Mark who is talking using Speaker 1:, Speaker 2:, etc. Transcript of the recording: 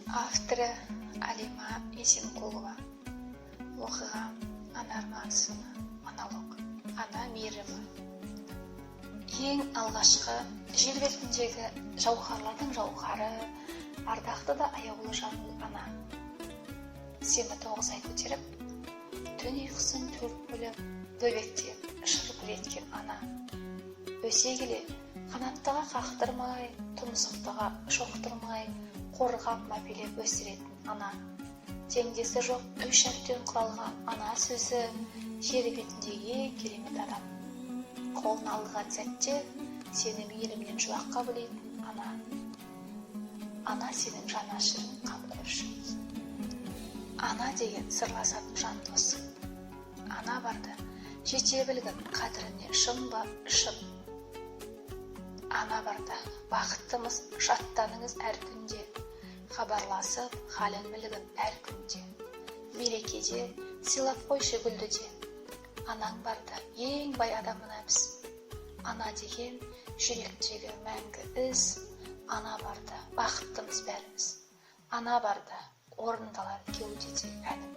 Speaker 1: Авторы Алима Есенқұлова. Оқиға ана армансына монолог. Ана мейірімі. Ең алғашқы жер бетіндегі жауһарлардың жауһары, ардақты да аяулы жаны ана. Сені 9 ай көтеріп, түн ұйқысын 4 бөліп, бөбектеп шыр-пыр еткен ана. Өсе келе, қанаттыға қақтырмай, тұмсықтыға шоқтырмай, қорғап мәпелеп өсіретін ана. Теңдесі жоқ 3 әріптен құралған ана сөзі жер бетіндегі ең керемет адам. Қолын алған сәтте сені мейірімнен жуаққа білетін ана. Ана сенің жанашырың, қамқоршың. Ана деген сырласатын жан досың. Ана барды, жете білгін қадіріне шын ба шын. Ана барда, бақыттымыз, жаттаныңыз әр күнде. Хабарласып, халін білгін әр күнде. Мерекеде, сыйлап қойшы гүлді де. Анаң барда, ең бай адамына біз. Ана деген жүректегі мәңгі із. Ана барда, бақыттымыз бәріміз. Ана барда, орындалар кеудеде әніміз.